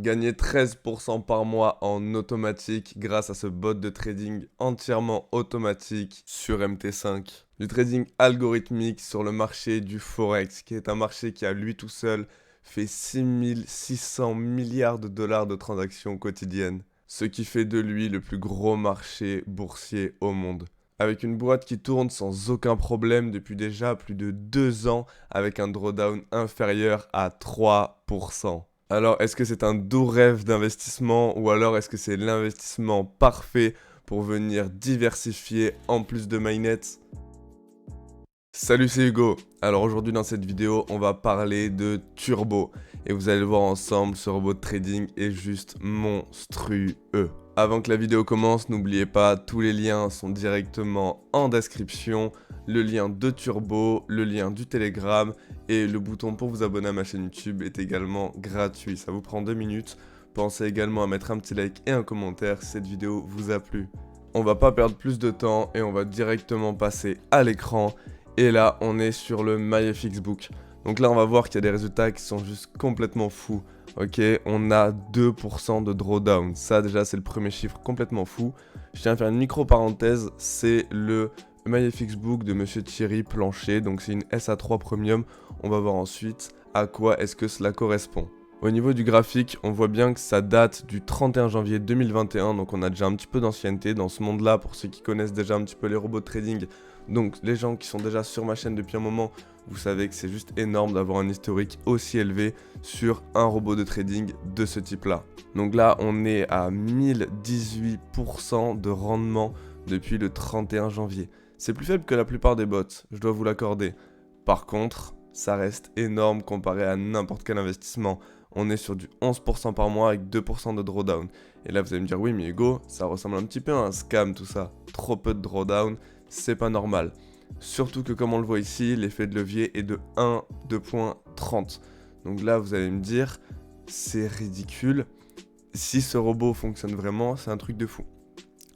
Gagner 13% par mois en automatique grâce à ce bot de trading entièrement automatique sur MT5. Du trading algorithmique sur le marché du Forex, qui est un marché qui à lui tout seul fait 6600 milliards de dollars de transactions quotidiennes. Ce qui fait de lui le plus gros marché boursier au monde. Avec une boîte qui tourne sans aucun problème depuis déjà plus de 2 ans avec un drawdown inférieur à 3%. Alors, est-ce que c'est un doux rêve d'investissement ou alors est-ce que c'est l'investissement parfait pour venir diversifier en plus de mainnet? Salut, c'est Hugo. Alors aujourd'hui dans cette vidéo, on va parler de Turbo. Et vous allez le voir ensemble, ce robot de trading est juste monstrueux. Avant que la vidéo commence, n'oubliez pas, tous les liens sont directement en description. Le lien de Turbo, le lien du Telegram et le bouton pour vous abonner à ma chaîne YouTube est également gratuit. Ça vous prend 2 minutes. Pensez également à mettre un petit like et un commentaire si cette vidéo vous a plu. On va pas perdre plus de temps et on va directement passer à l'écran. Et là, on est sur le MyFXBook. Donc là, on va voir qu'il y a des résultats qui sont juste complètement fous. Ok, on a 2% de drawdown. Ça, déjà, c'est le premier chiffre complètement fou. Je tiens à faire une micro-parenthèse. C'est le MyFXBook de Monsieur Thierry Plancher. Donc, c'est une SA3 Premium. On va voir ensuite à quoi est-ce que cela correspond. Au niveau du graphique, on voit bien que ça date du 31 janvier 2021. Donc, on a déjà un petit peu d'ancienneté dans ce monde-là. Pour ceux qui connaissent déjà un petit peu les robots de trading, donc les gens qui sont déjà sur ma chaîne depuis un moment, vous savez que c'est juste énorme d'avoir un historique aussi élevé sur un robot de trading de ce type-là. Donc là, on est à 1018% de rendement depuis le 31 janvier. C'est plus faible que la plupart des bots, je dois vous l'accorder. Par contre, ça reste énorme comparé à n'importe quel investissement. On est sur du 11% par mois avec 2% de drawdown. Et là, vous allez me dire, oui, mais Hugo, ça ressemble un petit peu à un scam tout ça. Trop peu de drawdown, c'est pas normal. Surtout que comme on le voit ici, l'effet de levier est de 1,2.30. Donc là, vous allez me dire, c'est ridicule. Si ce robot fonctionne vraiment, c'est un truc de fou.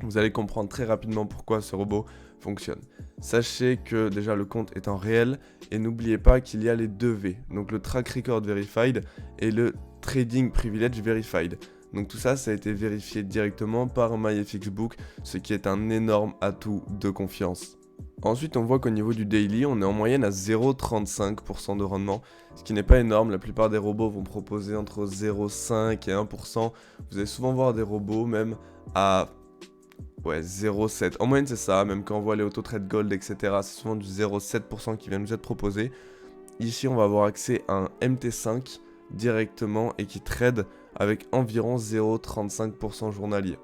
Vous allez comprendre très rapidement pourquoi ce robot fonctionne. Sachez que déjà le compte est en réel et n'oubliez pas qu'il y a les 2 V. Donc le Track Record Verified et le Trading Privilege Verified. Donc tout ça, ça a été vérifié directement par MyFXBook, ce qui est un énorme atout de confiance. Ensuite, on voit qu'au niveau du daily, on est en moyenne à 0,35% de rendement, ce qui n'est pas énorme. La plupart des robots vont proposer entre 0,5 et 1%. Vous allez souvent voir des robots même à 0,7. En moyenne, c'est ça. Même quand on voit les auto-trade gold, etc., c'est souvent du 0,7% qui vient nous être proposé. Ici, on va avoir accès à un MT5 directement et qui trade avec environ 0,35% journalier.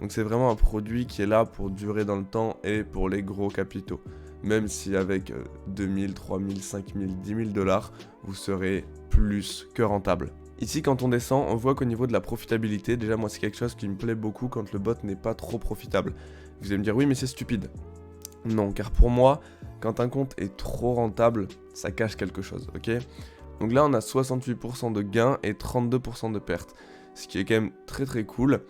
Donc c'est vraiment un produit qui est là pour durer dans le temps et pour les gros capitaux. Même si avec 2000, 3000, 5000, 10 000 dollars, vous serez plus que rentable. Ici, quand on descend, on voit qu'au niveau de la profitabilité, déjà moi c'est quelque chose qui me plaît beaucoup quand le bot n'est pas trop profitable. Vous allez me dire oui mais c'est stupide. Non, car pour moi, quand un compte est trop rentable, ça cache quelque chose, ok? Donc là on a 68% de gains et 32% de pertes. Ce qui est quand même très très cool.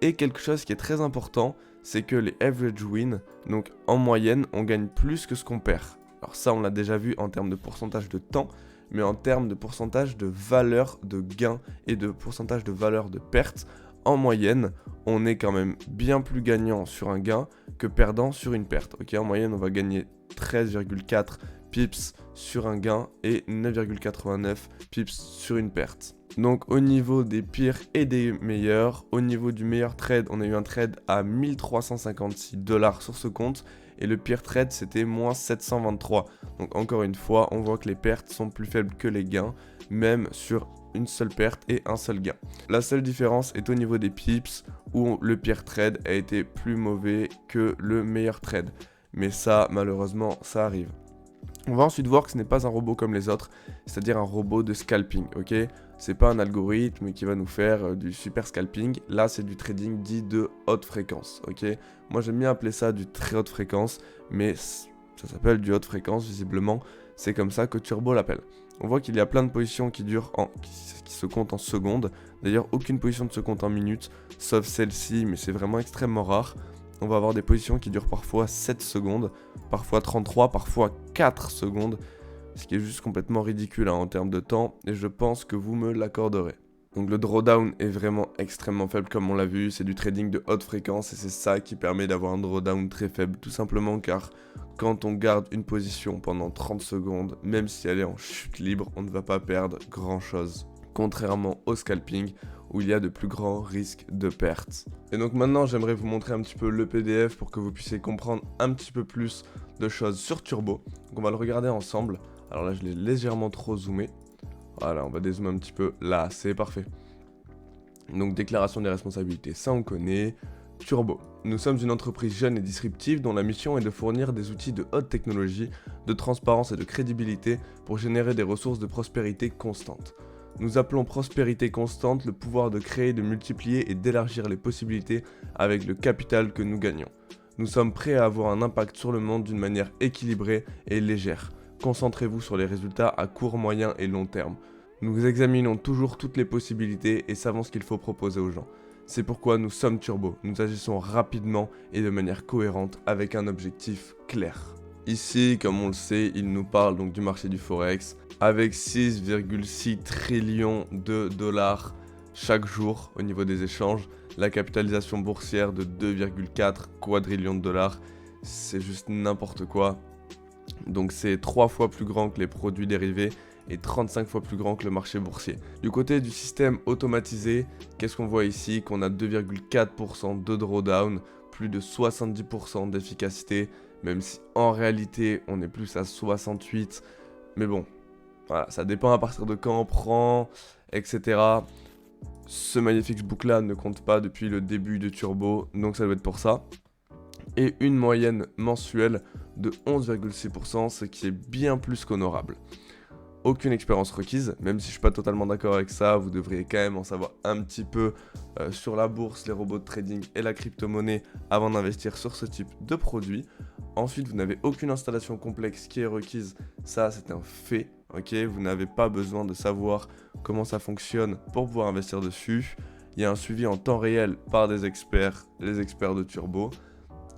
Et quelque chose qui est très important, c'est que les average win, donc en moyenne, on gagne plus que ce qu'on perd. Alors ça, on l'a déjà vu en termes de pourcentage de temps, mais en termes de pourcentage de valeur de gain et de pourcentage de valeur de perte, en moyenne, on est quand même bien plus gagnant sur un gain que perdant sur une perte. Ok, en moyenne, on va gagner 13,4 pips sur un gain et 9,89 pips sur une perte. Donc au niveau des pires et des meilleurs, au niveau du meilleur trade, on a eu un trade à 1356 dollars sur ce compte et le pire trade c'était moins 723. Donc encore une fois, on voit que les pertes sont plus faibles que les gains, même sur une seule perte et un seul gain. La seule différence est au niveau des pips où le pire trade a été plus mauvais que le meilleur trade. Mais ça, malheureusement, ça arrive. On va ensuite voir que ce n'est pas un robot comme les autres, c'est-à-dire un robot de scalping, ok? C'est pas un algorithme qui va nous faire du super scalping, là c'est du trading dit de haute fréquence, ok? Moi j'aime bien appeler ça du très haute fréquence, mais ça s'appelle du haute fréquence visiblement, c'est comme ça que Turbo l'appelle. On voit qu'il y a plein de positions qui se comptent en secondes, d'ailleurs aucune position ne se compte en minutes, sauf celle-ci, mais c'est vraiment extrêmement rare. On va avoir des positions qui durent parfois 7 secondes, parfois 33, parfois 4 secondes, ce qui est juste complètement ridicule en termes de temps, et je pense que vous me l'accorderez. Donc le drawdown est vraiment extrêmement faible comme on l'a vu, c'est du trading de haute fréquence et c'est ça qui permet d'avoir un drawdown très faible, tout simplement car quand on garde une position pendant 30 secondes, même si elle est en chute libre, on ne va pas perdre grand chose. Contrairement au scalping où il y a de plus grands risques de perte. Et donc maintenant j'aimerais vous montrer un petit peu le PDF pour que vous puissiez comprendre un petit peu plus de choses sur Turbo. Donc on va le regarder ensemble. Alors là je l'ai légèrement trop zoomé. Voilà, on va dézoomer un petit peu. Là, c'est parfait. Donc déclaration des responsabilités, ça on connaît. Turbo. Nous sommes une entreprise jeune et disruptive dont la mission est de fournir des outils de haute technologie, de transparence et de crédibilité pour générer des ressources de prospérité constante. Nous appelons prospérité constante le pouvoir de créer, de multiplier et d'élargir les possibilités avec le capital que nous gagnons. Nous sommes prêts à avoir un impact sur le monde d'une manière équilibrée et légère. Concentrez-vous sur les résultats à court, moyen et long terme. Nous examinons toujours toutes les possibilités et savons ce qu'il faut proposer aux gens. C'est pourquoi nous sommes Turbo. Nous agissons rapidement et de manière cohérente avec un objectif clair. Ici, comme on le sait, il nous parle donc du marché du Forex avec 6,6 trillions de dollars chaque jour au niveau des échanges. La capitalisation boursière de 2,4 quadrillions de dollars. C'est juste n'importe quoi. Donc c'est 3 fois plus grand que les produits dérivés et 35 fois plus grand que le marché boursier. Du côté du système automatisé, qu'est-ce qu'on voit ici? Qu'on a 2,4% de drawdown, plus de 70% d'efficacité, même si en réalité on est plus à 68. Mais bon, voilà, ça dépend à partir de quand on prend, etc. Ce Magnifique Book là ne compte pas depuis le début de Turbo, donc ça doit être pour ça. Et une moyenne mensuelle de 11,6%, ce qui est bien plus qu'honorable. Aucune expérience requise, même si je suis pas totalement d'accord avec ça, vous devriez quand même en savoir un petit peu sur la bourse, les robots de trading et la crypto-monnaie avant d'investir sur ce type de produit. Ensuite, vous n'avez aucune installation complexe qui est requise, ça c'est un fait, ok? Vous n'avez pas besoin de savoir comment ça fonctionne pour pouvoir investir dessus. Il y a un suivi en temps réel par des experts, les experts de Turbo.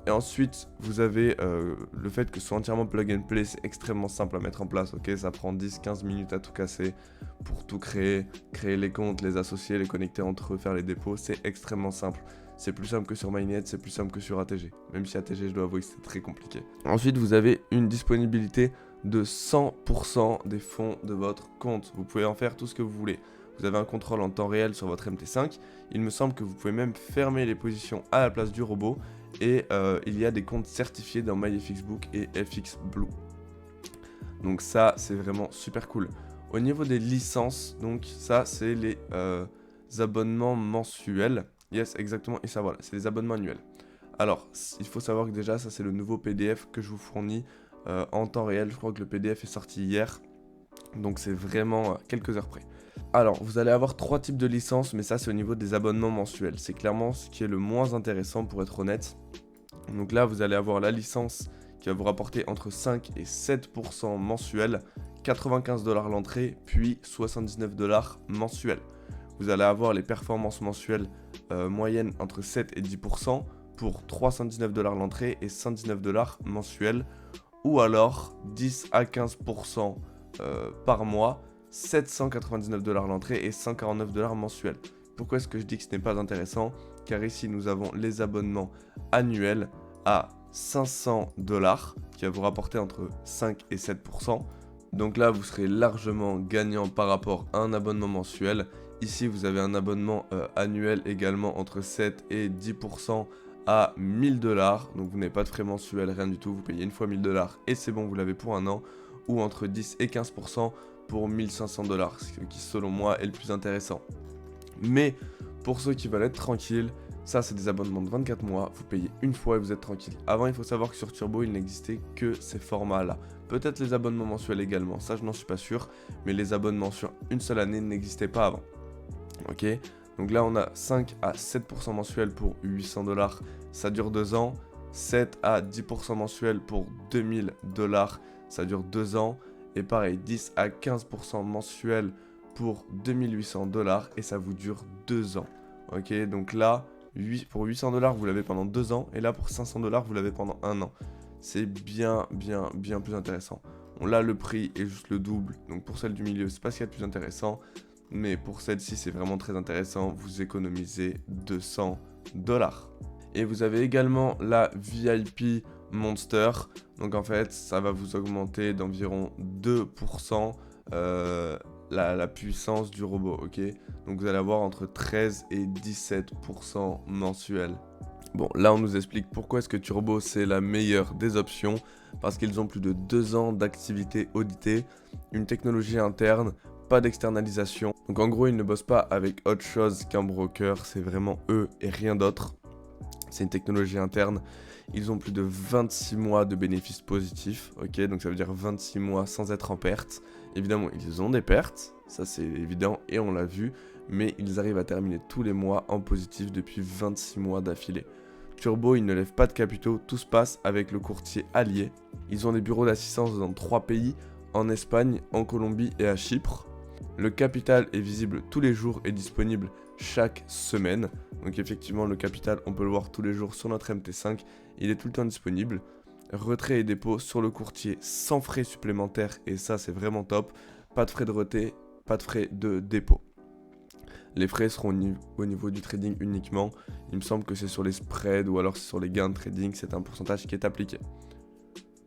Et ensuite, vous avez le fait que ce soit entièrement plug and play, c'est extrêmement simple à mettre en place, ok? Ça prend 10-15 minutes à tout casser pour tout créer les comptes, les associer, les connecter entre eux, faire les dépôts, c'est extrêmement simple. C'est plus simple que sur Mainnet, c'est plus simple que sur ATG. Même si ATG, je dois avouer que c'est très compliqué. Ensuite, vous avez une disponibilité de 100% des fonds de votre compte. Vous pouvez en faire tout ce que vous voulez. Vous avez un contrôle en temps réel sur votre MT5. Il me semble que vous pouvez même fermer les positions à la place du robot. Et il y a des comptes certifiés dans MyFXBook et FX Blue. Donc ça, c'est vraiment super cool. Au niveau des licences, donc ça, c'est les abonnements mensuels. Yes, exactement. Et ça, voilà, c'est les abonnements annuels. Alors, il faut savoir que déjà, ça, c'est le nouveau PDF que je vous fournis en temps réel. Je crois que le PDF est sorti hier. Donc c'est vraiment quelques heures près. Alors, vous allez avoir 3 types de licences, mais ça c'est au niveau des abonnements mensuels. C'est clairement ce qui est le moins intéressant pour être honnête. Donc là, vous allez avoir la licence qui va vous rapporter entre 5 et 7% mensuel, 95 $ l'entrée, puis 79 $ mensuel. Vous allez avoir les performances mensuelles moyennes entre 7 et 10% pour 319 $ l'entrée et 119 $ mensuel, ou alors 10 à 15% par mois, 799 $ l'entrée et 149 $ mensuel. Pourquoi est-ce que je dis que ce n'est pas intéressant? Car ici nous avons les abonnements annuels à 500 $ qui va vous rapporter entre 5 et 7%. Donc là vous serez largement gagnant par rapport à un abonnement mensuel. Ici vous avez un abonnement annuel également entre 7 et 10% à 1000 $. Donc vous n'avez pas de frais mensuels, rien du tout. Vous payez une fois 1000 $ et c'est bon, vous l'avez pour un an. Ou entre 10 et 15% pour 1500 $, ce qui selon moi est le plus intéressant. Mais pour ceux qui veulent être tranquilles, ça c'est des abonnements de 24 mois, vous payez une fois et vous êtes tranquille. Avant, il faut savoir que sur Turbo, il n'existait que ces formats-là. Peut-être les abonnements mensuels également, ça je n'en suis pas sûr, mais les abonnements sur une seule année n'existaient pas avant. Ok, donc là on a 5 à 7% mensuel pour 800 $, ça dure 2 ans. 7 à 10% mensuel pour 2000 $, ça dure 2 ans. Et pareil, 10 à 15% mensuel pour 2800 $ et ça vous dure 2 ans. Ok, donc là, pour 800 $, vous l'avez pendant 2 ans. Et là, pour 500 $, vous l'avez pendant 1 an. C'est bien plus intéressant. Bon, là, le prix est juste le double. Donc pour celle du milieu, c'est pas ce qu'il y a de plus intéressant. mais pour celle-ci c'est vraiment très intéressant, vous économisez 200 $. Et vous avez également la VIP Monster, donc en fait ça va vous augmenter d'environ 2% la puissance du robot, ok. Donc vous allez avoir entre 13 et 17% mensuel. Bon, là on nous explique pourquoi est-ce que Turbo c'est la meilleure des options, parce qu'ils ont plus de 2 ans d'activité auditée, une technologie interne, pas d'externalisation. Donc en gros ils ne bossent pas avec autre chose qu'un broker, c'est vraiment eux et rien d'autre. C'est une technologie interne. Ils ont plus de 26 mois de bénéfices positifs, ok, donc ça veut dire 26 mois sans être en perte. Évidemment, ils ont des pertes, ça c'est évident et on l'a vu, mais ils arrivent à terminer tous les mois en positif depuis 26 mois d'affilée. Turbo, ils ne lèvent pas de capitaux, tout se passe avec le courtier allié. Ils ont des bureaux d'assistance dans 3 pays, en Espagne, en Colombie et à Chypre. Le capital est visible tous les jours et disponible chaque semaine. Donc effectivement, le capital, on peut le voir tous les jours sur notre MT5. Il est tout le temps disponible. Retrait et dépôt sur le courtier sans frais supplémentaires. Et ça, c'est vraiment top. Pas de frais de retrait, pas de frais de dépôt. Les frais seront au niveau du trading uniquement. Il me semble que c'est sur les spreads ou alors c'est sur les gains de trading. C'est un pourcentage qui est appliqué.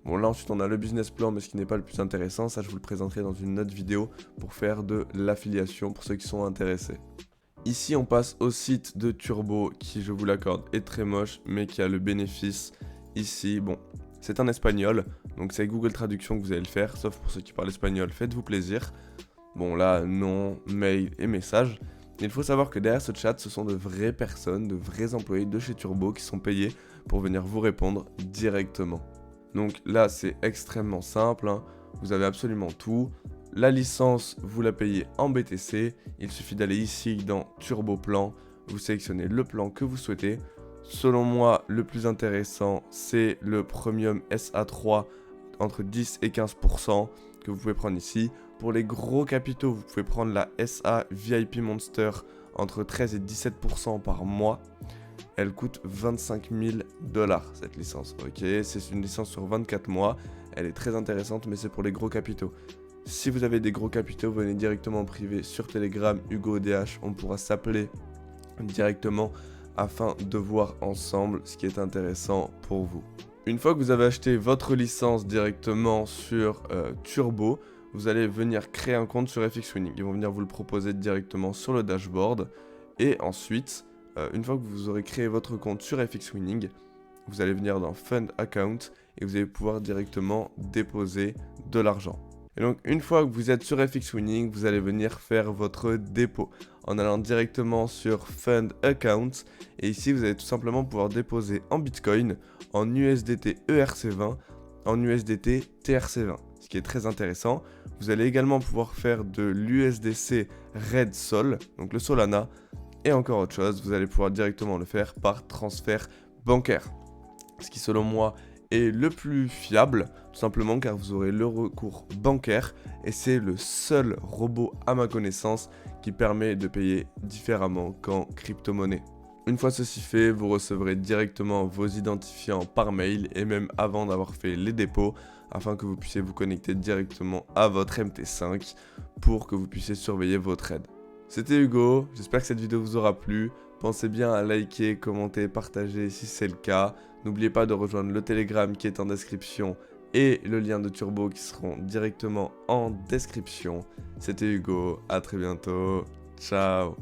Bon, là ensuite on a le business plan, mais ce qui n'est pas le plus intéressant, ça je vous le présenterai dans une autre vidéo pour faire de l'affiliation pour ceux qui sont intéressés. Ici on passe au site de Turbo qui, je vous l'accorde, est très moche mais qui a le bénéfice ici. Bon, c'est en espagnol, donc c'est avec Google Traduction que vous allez le faire, sauf pour ceux qui parlent espagnol, faites-vous plaisir. Bon là, nom, mail et message. Il faut savoir que derrière ce chat, ce sont de vraies personnes, de vrais employés de chez Turbo qui sont payés pour venir vous répondre directement. Donc là, c'est extrêmement simple, hein. Vous avez absolument tout. La licence, vous la payez en BTC. Il suffit d'aller ici dans Turbo Plan. Vous sélectionnez le plan que vous souhaitez. Selon moi, le plus intéressant, c'est le Premium SA3 entre 10 et 15% que vous pouvez prendre ici. Pour les gros capitaux, vous pouvez prendre la SA VIP Monster entre 13 et 17% par mois. Elle coûte 25 000 $, cette licence, ok. C'est une licence sur 24 mois, elle est très intéressante, mais c'est pour les gros capitaux. Si vous avez des gros capitaux, venez directement en privé sur Telegram, Hugo DH, on pourra s'appeler directement afin de voir ensemble ce qui est intéressant pour vous. Une fois que vous avez acheté votre licence directement sur Turbo, vous allez venir créer un compte sur FX Winning. Ils vont venir vous le proposer directement sur le dashboard. Et ensuite, une fois que vous aurez créé votre compte sur FX Winning, vous allez venir dans Fund Account et vous allez pouvoir directement déposer de l'argent. Et donc une fois que vous êtes sur FX Winning, vous allez venir faire votre dépôt en allant directement sur Fund Account. Et ici, vous allez tout simplement pouvoir déposer en Bitcoin, en USDT ERC20, en USDT TRC20. Ce qui est très intéressant. Vous allez également pouvoir faire de l'USDC Red Sol, donc le Solana. Et encore autre chose, vous allez pouvoir directement le faire par transfert bancaire. Ce qui selon moi est le plus fiable, tout simplement car vous aurez le recours bancaire et c'est le seul robot à ma connaissance qui permet de payer différemment qu'en crypto-monnaie. Une fois ceci fait, vous recevrez directement vos identifiants par mail et même avant d'avoir fait les dépôts afin que vous puissiez vous connecter directement à votre MT5 pour que vous puissiez surveiller vos trades. C'était Hugo, j'espère que cette vidéo vous aura plu. Pensez bien à liker, commenter, partager si c'est le cas. N'oubliez pas de rejoindre le Telegram qui est en description et le lien de Turbo qui seront directement en description. C'était Hugo, à très bientôt, ciao.